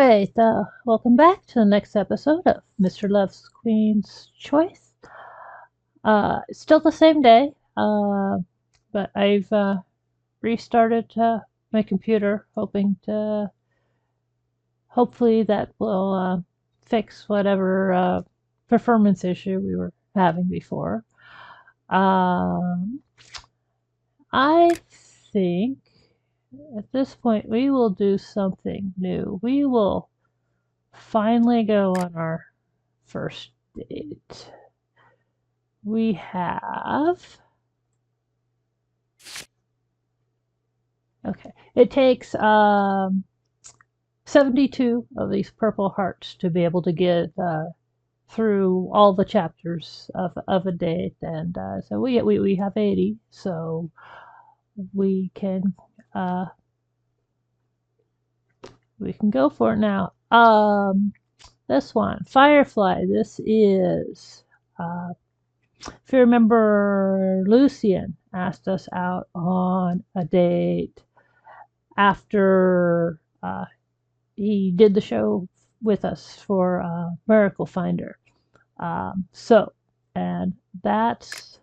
Alright, welcome back to the next episode of Mr. Love's Queen's Choice. It's still the same day, but I've restarted my computer, hopefully that will fix whatever performance issue we were having before. I think at this point we will do something new. We will finally go on our first date. We have... Okay, it takes 72 of these purple hearts to be able to get through all the chapters of a date, and so we have 80, so we can go for it now. This one, Firefly. This is, if you remember, Lucian asked us out on a date after he did the show with us for Miracle Finder. And that's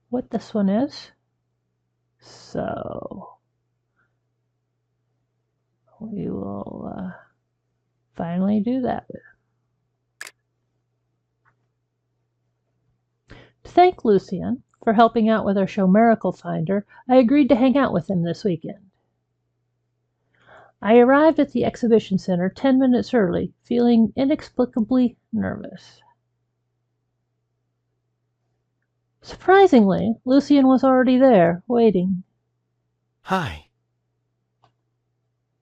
what this one is. So we will finally do that. To thank Lucian for helping out with our show Miracle Finder, I agreed to hang out with him this weekend. I arrived at the exhibition center 10 minutes early, feeling inexplicably nervous. Surprisingly, Lucian was already there, waiting. Hi.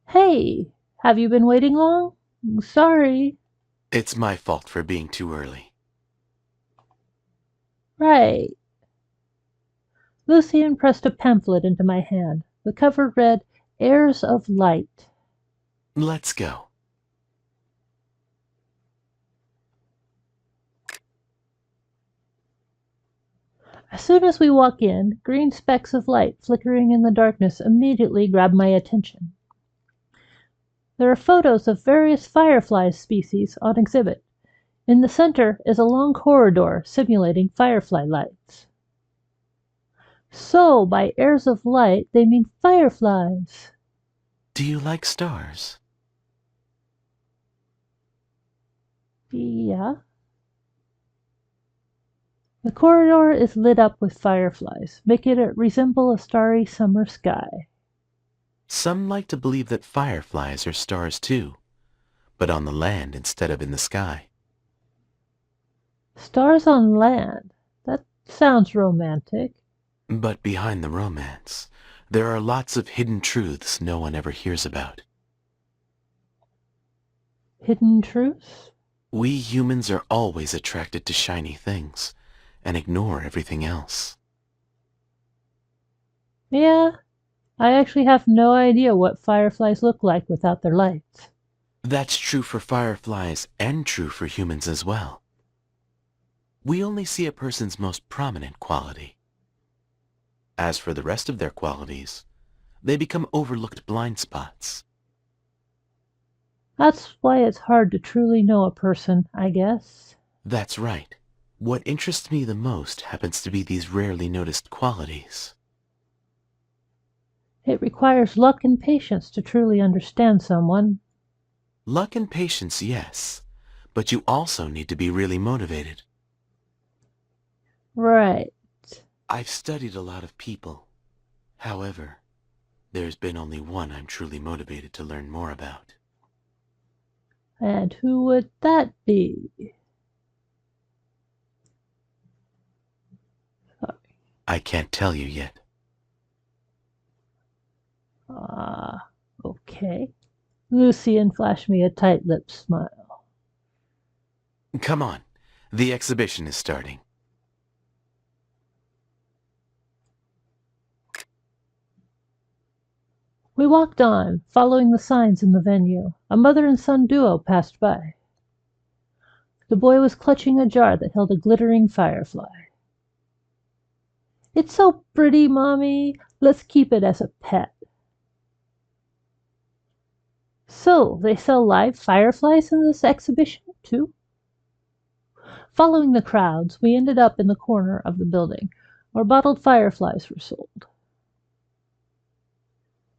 Hey, have you been waiting long? Sorry. It's my fault for being too early. Right. Lucian pressed a pamphlet into my hand. The cover read, Heirs of Light. Let's go. As soon as we walk in, green specks of light flickering in the darkness immediately grab my attention. There are photos of various firefly species on exhibit. In the center is a long corridor simulating firefly lights. So, by heirs of light, they mean fireflies. Do you like stars? Yeah. The corridor is lit up with fireflies, making it resemble a starry summer sky. Some like to believe that fireflies are stars too, but on the land instead of in the sky. Stars on land? That sounds romantic. But behind the romance, there are lots of hidden truths no one ever hears about. Hidden truths? We humans are always attracted to shiny things and ignore everything else. Yeah, I actually have no idea what fireflies look like without their lights. That's true for fireflies and true for humans as well. We only see a person's most prominent quality. As for the rest of their qualities, they become overlooked blind spots. That's why it's hard to truly know a person, I guess. That's right. What interests me the most happens to be these rarely noticed qualities. It requires luck and patience to truly understand someone. Luck and patience, yes, but you also need to be really motivated. Right. I've studied a lot of people. However, there's been only one I'm truly motivated to learn more about. And who would that be? I can't tell you yet. Okay. Lucian flashed me a tight-lipped smile. Come on, the exhibition is starting. We walked on, following the signs in the venue. A mother and son duo passed by. The boy was clutching a jar that held a glittering firefly. It's so pretty, Mommy. Let's keep it as a pet. So, they sell live fireflies in this exhibition, too? Following the crowds, we ended up in the corner of the building, where bottled fireflies were sold.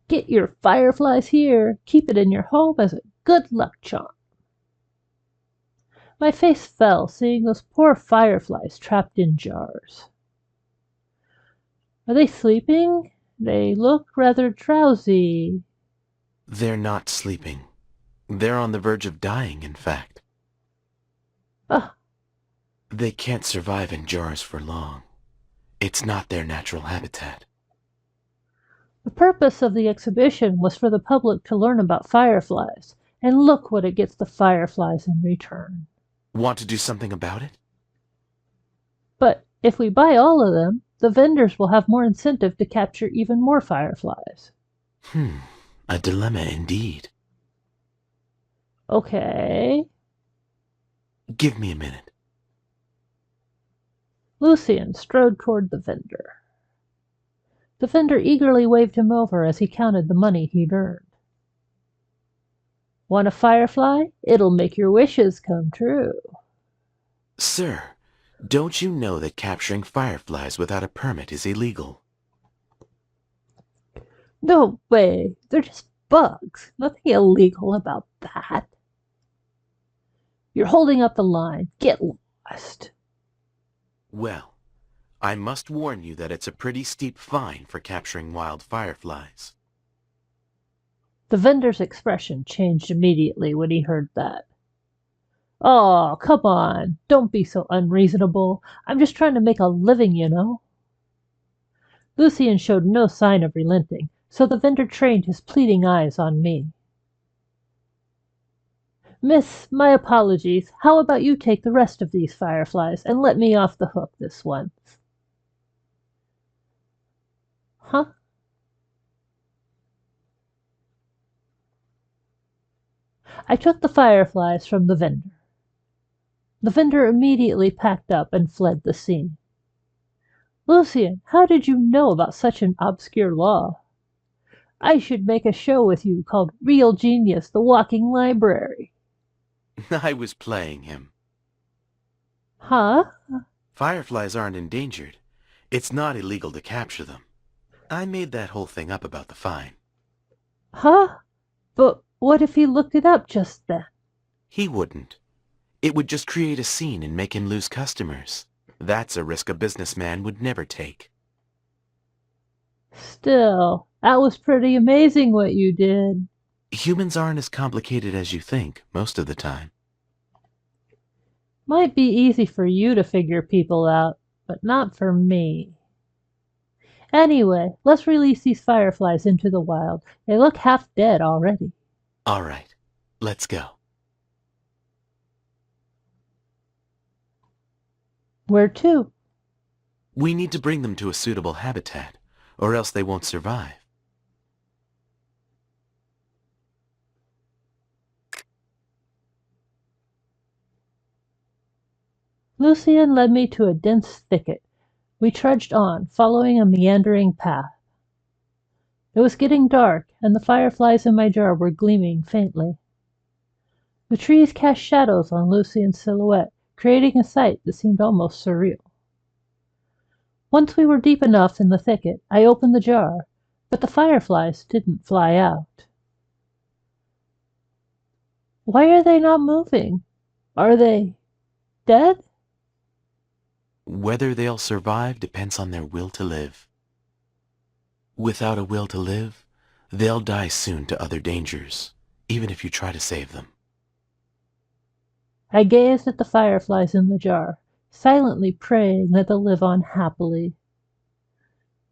Get your fireflies here. Keep it in your home as a good luck charm. My face fell, seeing those poor fireflies trapped in jars. Are they sleeping? They look rather drowsy. They're not sleeping. They're on the verge of dying, in fact. Ah, They can't survive in jars for long. It's not their natural habitat. the purpose of the exhibition was for the public to learn about fireflies, and look what it gets the fireflies in return. Want to do something about it? But if we buy all of them, the vendors will have more incentive to capture even more fireflies. A dilemma indeed. Okay. Give me a minute. Lucian strode toward the vendor. The vendor eagerly waved him over as he counted the money he'd earned. Want a firefly? It'll make your wishes come true. Sir, don't you know that capturing fireflies without a permit is illegal? No way. They're just bugs. Nothing illegal about that. You're holding up the line. Get lost. Well, I must warn you that it's a pretty steep fine for capturing wild fireflies. The vendor's expression changed immediately when he heard that. Oh, come on. Don't be so unreasonable. I'm just trying to make a living, you know. Lucian showed no sign of relenting, so the vendor trained his pleading eyes on me. Miss, my apologies. How about you take the rest of these fireflies and let me off the hook this once? Huh? I took the fireflies from the vendor. The vendor immediately packed up and fled the scene. Lucian, how did you know about such an obscure law? I should make a show with you called Real Genius, the Walking Library. I was playing him. Huh? Fireflies aren't endangered. It's not illegal to capture them. I made that whole thing up about the fine. Huh? But what if he looked it up just then? He wouldn't. It would just create a scene and make him lose customers. That's a risk a businessman would never take. Still, that was pretty amazing what you did. Humans aren't as complicated as you think, most of the time. Might be easy for you to figure people out, but not for me. Anyway, let's release these fireflies into the wild. They look half dead already. All right, let's go. Where to? We need to bring them to a suitable habitat, or else they won't survive. Lucian led me to a dense thicket. We trudged on, following a meandering path. It was getting dark, and the fireflies in my jar were gleaming faintly. The trees cast shadows on Lucian's silhouette, creating a sight that seemed almost surreal. Once we were deep enough in the thicket, I opened the jar, but the fireflies didn't fly out. Why are they not moving? Are they dead? Whether they'll survive depends on their will to live. Without a will to live, they'll die soon to other dangers, even if you try to save them. I gazed at the fireflies in the jar, silently praying that they'll live on happily.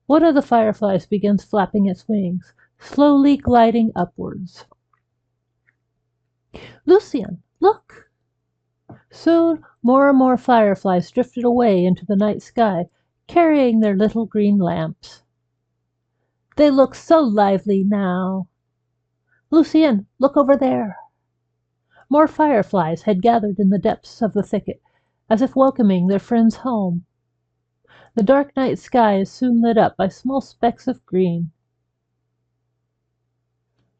One of the fireflies begins flapping its wings, slowly gliding upwards. Lucian, look! Soon more and more fireflies drifted away into the night sky, carrying their little green lamps. They look so lively now. Lucian, look over there. More fireflies had gathered in the depths of the thicket, as if welcoming their friends home. The dark night sky is soon lit up by small specks of green.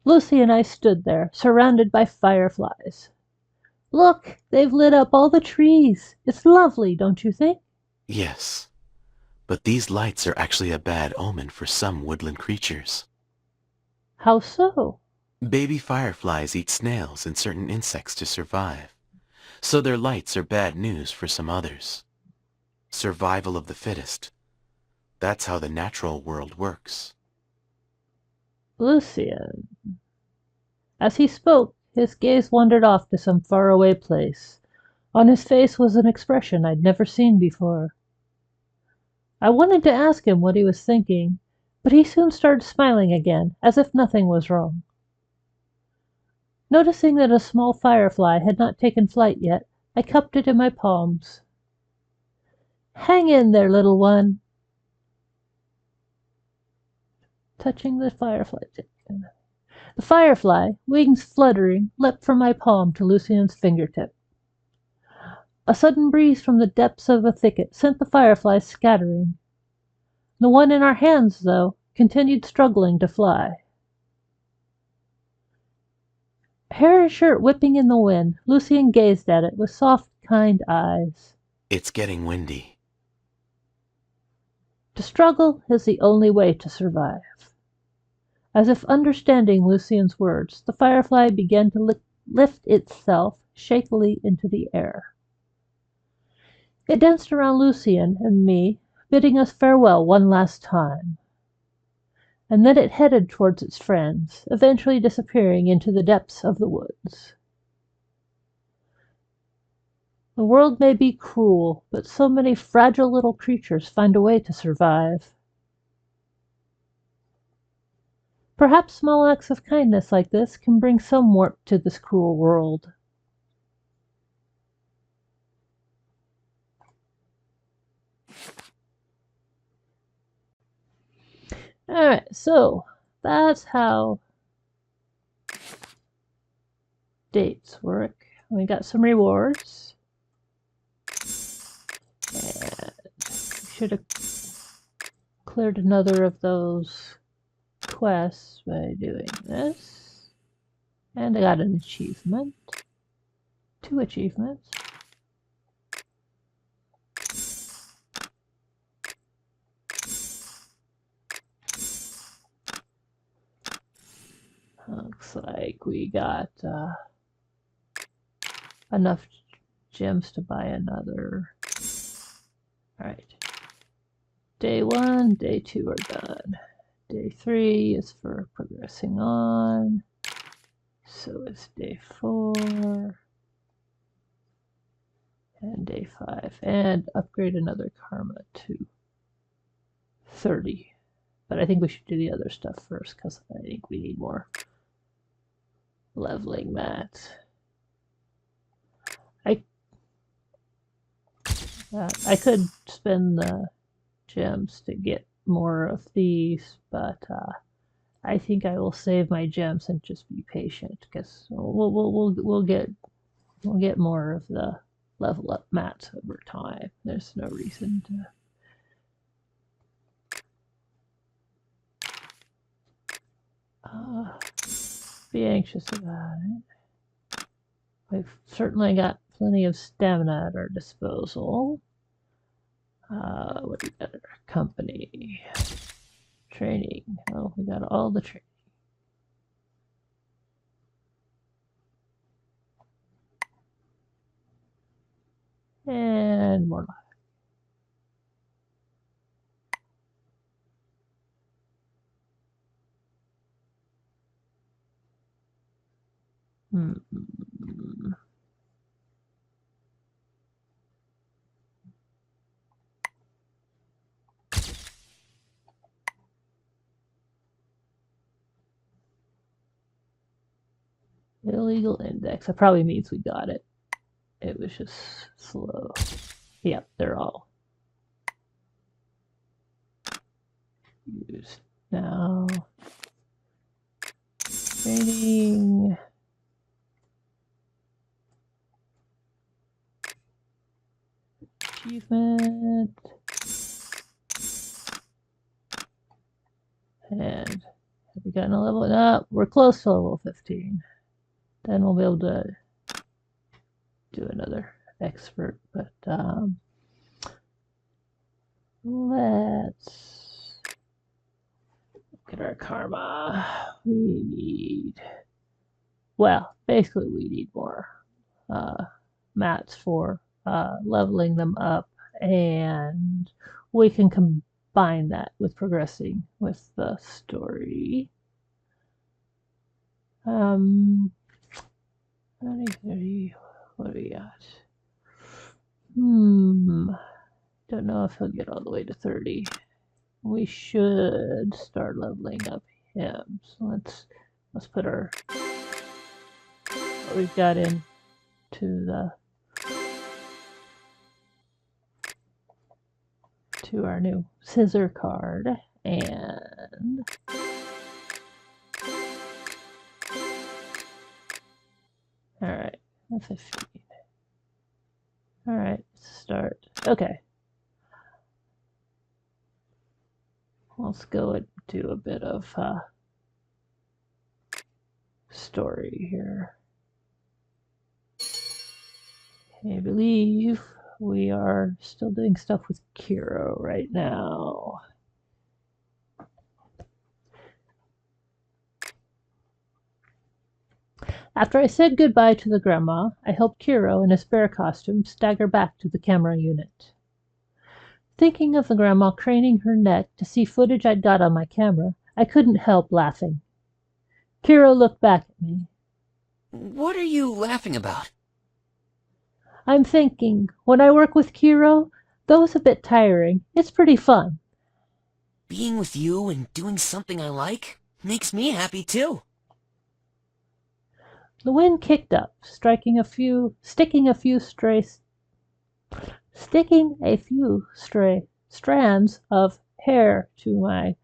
Lucy and I stood there, surrounded by fireflies. Look, they've lit up all the trees. It's lovely, don't you think? Yes, but these lights are actually a bad omen for some woodland creatures. How so? Baby fireflies eat snails and certain insects to survive, so their lights are bad news for some others. Survival of the fittest. That's how the natural world works. Lucian. As he spoke, his gaze wandered off to some faraway place. On his face was an expression I'd never seen before. I wanted to ask him what he was thinking, but he soon started smiling again, as if nothing was wrong. Noticing that a small firefly had not taken flight yet, I cupped it in my palms. Hang in there, little one. Touching the firefly. The firefly, wings fluttering, leapt from my palm to Lucian's fingertip. A sudden breeze from the depths of a thicket sent the fireflies scattering. The one in our hands, though, continued struggling to fly. Hair and shirt whipping in the wind, Lucian gazed at it with soft, kind eyes. It's getting windy. To struggle is the only way to survive. As if understanding Lucian's words, the firefly began to lift itself shakily into the air. It danced around Lucian and me, bidding us farewell one last time. And then it headed towards its friends, eventually disappearing into the depths of the woods. The world may be cruel, but so many fragile little creatures find a way to survive. Perhaps small acts of kindness like this can bring some warmth to this cruel world. Alright, so that's how dates work. We got some rewards. And we should have cleared another of those quests by doing this. And I got an achievement. 2 achievements. Looks like we got enough gems to buy another. Alright. Day 1, day 2 are done. Day 3 is for progressing on. So is day 4. And day 5. And upgrade another karma to 30. But I think we should do the other stuff first because I think we need more leveling mats. I could spend the gems to get more of these, but I think I will save my gems and just be patient because we'll get more of the level up mats over time. There's no reason to be anxious about it. We've certainly got plenty of stamina at our disposal. What do we got? Company. Training. Oh, we got all the training. And more life. Illegal index. That probably means we got it. It was just slow. Yep, they're all used now. Training. Achievement. And have we We got a level up. We're close to level 15. Then we'll be able to do another expert. But let's look at our karma. We need, well, basically we need more mats for leveling them up, and we can combine that with progressing with the story. 30, what do we got? Don't know if he'll get all the way to 30. We should start leveling up him. So let's put our what we've got into our new scissor card, and all right, 15. All right, start. Okay. Let's go and do a bit of story here. I believe we are still doing stuff with Kiro right now. After I said goodbye to the grandma, I helped Kiro in his bear costume stagger back to the camera unit. Thinking of the grandma craning her neck to see footage I'd got on my camera, I couldn't help laughing. Kiro looked back at me. What are you laughing about? I'm thinking, when I work with Kiro, though it's a bit tiring, it's pretty fun. Being with you and doing something I like makes me happy too. The wind kicked up, sticking a few stray strands of hair to my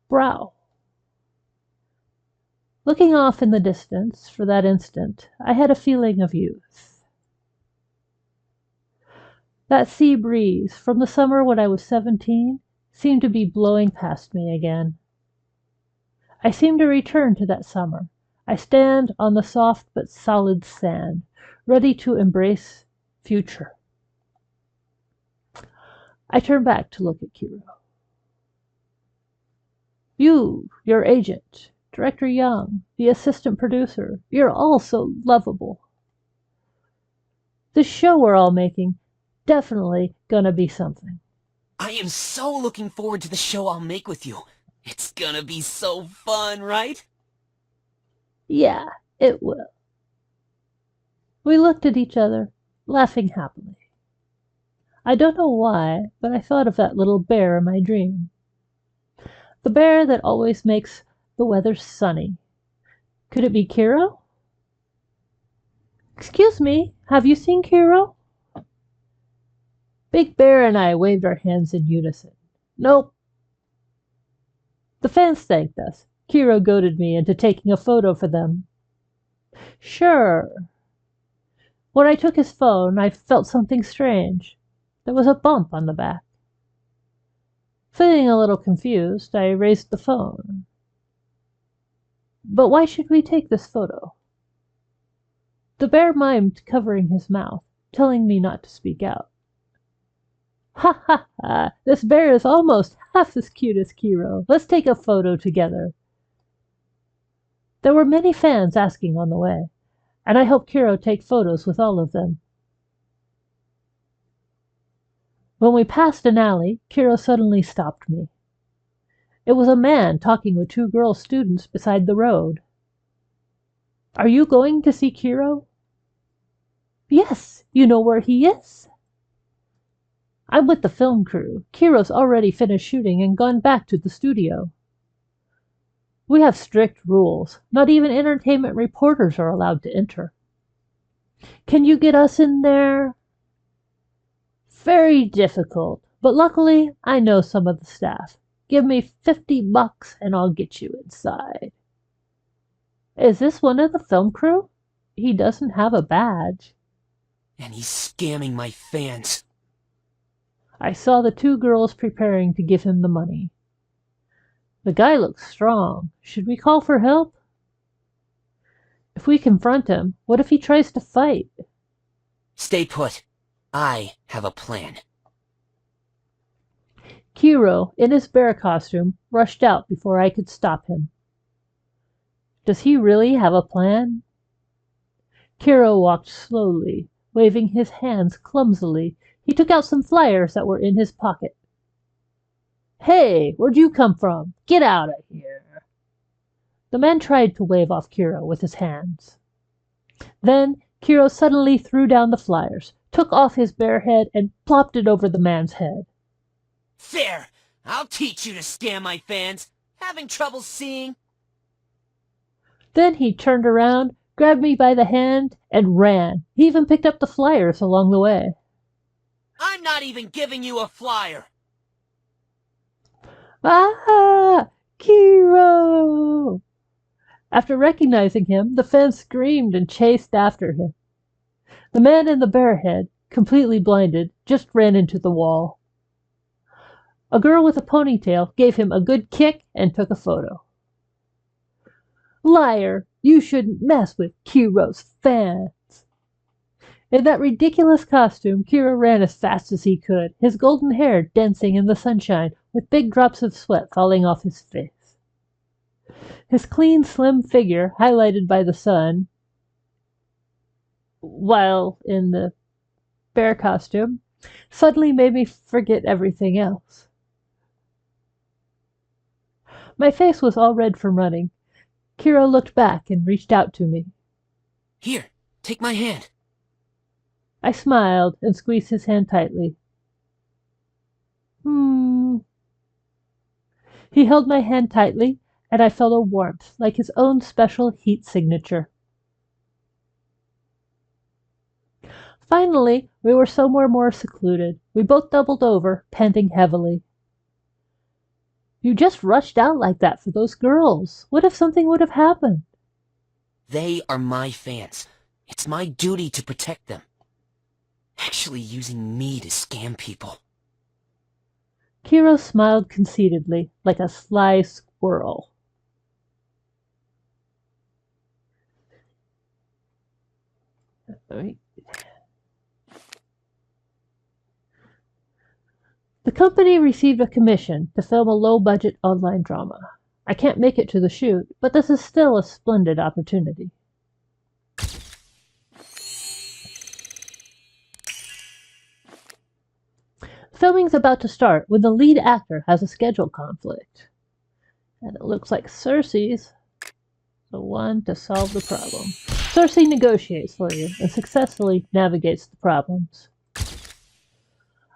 brow. Looking off in the distance for that instant, I had a feeling of youth. That sea breeze from the summer when I was 17 seemed to be blowing past me again. I seemed to return to that summer. I stand on the soft but solid sand, ready to embrace future. I turn back to look at Kiro. You, your agent, Director Young, the assistant producer, you're all so lovable. The show we're all making, definitely gonna be something. I am so looking forward to the show I'll make with you. It's gonna be so fun, right? Yeah, it will. We looked at each other, laughing happily. I don't know why, but I thought of that little bear in my dream. The bear that always makes the weather sunny. Could it be Kiro? Excuse me, have you seen Kiro? Big Bear and I waved our hands in unison. Nope. The fans thanked us. Kiro goaded me into taking a photo for them. Sure. When I took his phone, I felt something strange. There was a bump on the back. Feeling a little confused, I raised the phone. But why should we take this photo? The bear mimed covering his mouth, telling me not to speak out. Ha ha ha! This bear is almost half as cute as Kiro. Let's take a photo together. There were many fans asking on the way, and I helped Kiro take photos with all of them. When we passed an alley, Kiro suddenly stopped me. It was a man talking with two girl students beside the road. Are you going to see Kiro? Yes, you know where he is? I'm with the film crew. Kiro's already finished shooting and gone back to the studio. We have strict rules. Not even entertainment reporters are allowed to enter. Can you get us in there? Very difficult, but luckily I know some of the staff. Give me $50 and I'll get you inside. Is this one of the film crew? He doesn't have a badge. And he's scamming my fans. I saw the two girls preparing to give him the money. The guy looks strong. Should we call for help? If we confront him, what if he tries to fight? Stay put. I have a plan. Kiro, in his bear costume, rushed out before I could stop him. Does he really have a plan? Kiro walked slowly, waving his hands clumsily. He took out some flyers that were in his pocket. Hey, where'd you come from? Get out of here. The man tried to wave off Kiro with his hands. Then Kiro suddenly threw down the flyers, took off his bear head, and plopped it over the man's head. There! I'll teach you to scam my fans. Having trouble seeing? Then he turned around, grabbed me by the hand, and ran. He even picked up the flyers along the way. I'm not even giving you a flyer! Ah! Kiro! After recognizing him, the fans screamed and chased after him. The man in the bear head, completely blinded, just ran into the wall. A girl with a ponytail gave him a good kick and took a photo. Liar! You shouldn't mess with Kiro's fans! In that ridiculous costume, Kiro ran as fast as he could, his golden hair dancing in the sunshine, with big drops of sweat falling off his face. His clean, slim figure, highlighted by the sun, while in the bear costume, suddenly made me forget everything else. My face was all red from running. Kiro looked back and reached out to me. Here, take my hand. I smiled and squeezed his hand tightly. He held my hand tightly, and I felt a warmth, like his own special heat signature. Finally, we were somewhere more secluded. We both doubled over, panting heavily. You just rushed out like that for those girls. What if something would have happened? They are my fans. It's my duty to protect them. Actually using me to scam people. Kiro smiled conceitedly, like a sly squirrel. The company received a commission to film a low-budget online drama. I can't make it to the shoot, but this is still a splendid opportunity. Filming's about to start when the lead actor has a schedule conflict. And it looks like Cersei's the one to solve the problem. Cersei negotiates for you and successfully navigates the problems.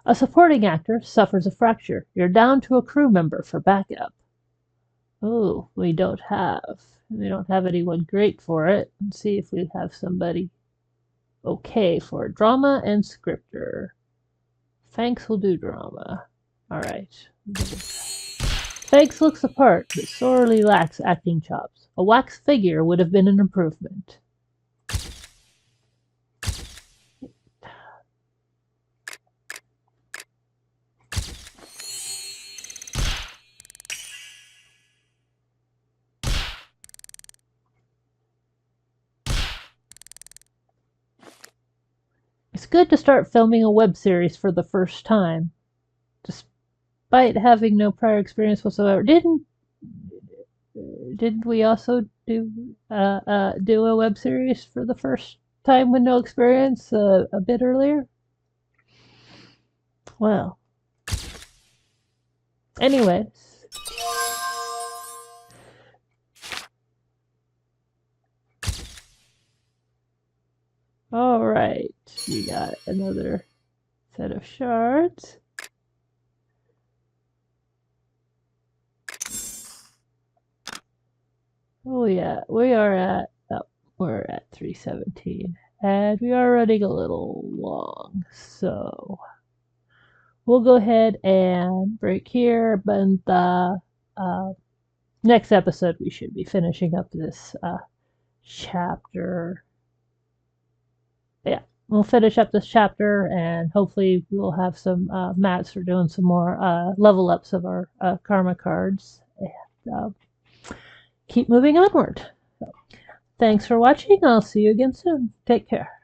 A supporting actor suffers a fracture. You're down to a crew member for backup. Oh, we don't have anyone great for it. Let's see if we have somebody okay for drama and scripter. Fanks will do drama. Alright. Fanks looks the part, but sorely lacks acting chops. A wax figure would have been an improvement. It's good to start filming a web series for the first time, despite having no prior experience whatsoever. Didn't we also do a web series for the first time with no experience a bit earlier? Well, anyways. Alright, we got another set of shards. Oh yeah, we're at 317, and we are running a little long, so we'll go ahead and break here, but in the next episode we should be finishing up this chapter. Yeah, we'll finish up this chapter, and hopefully we'll have some mats for doing some more level ups of our karma cards. uh, keep moving onward. So, thanks for watching. I'll see you again soon. Take care.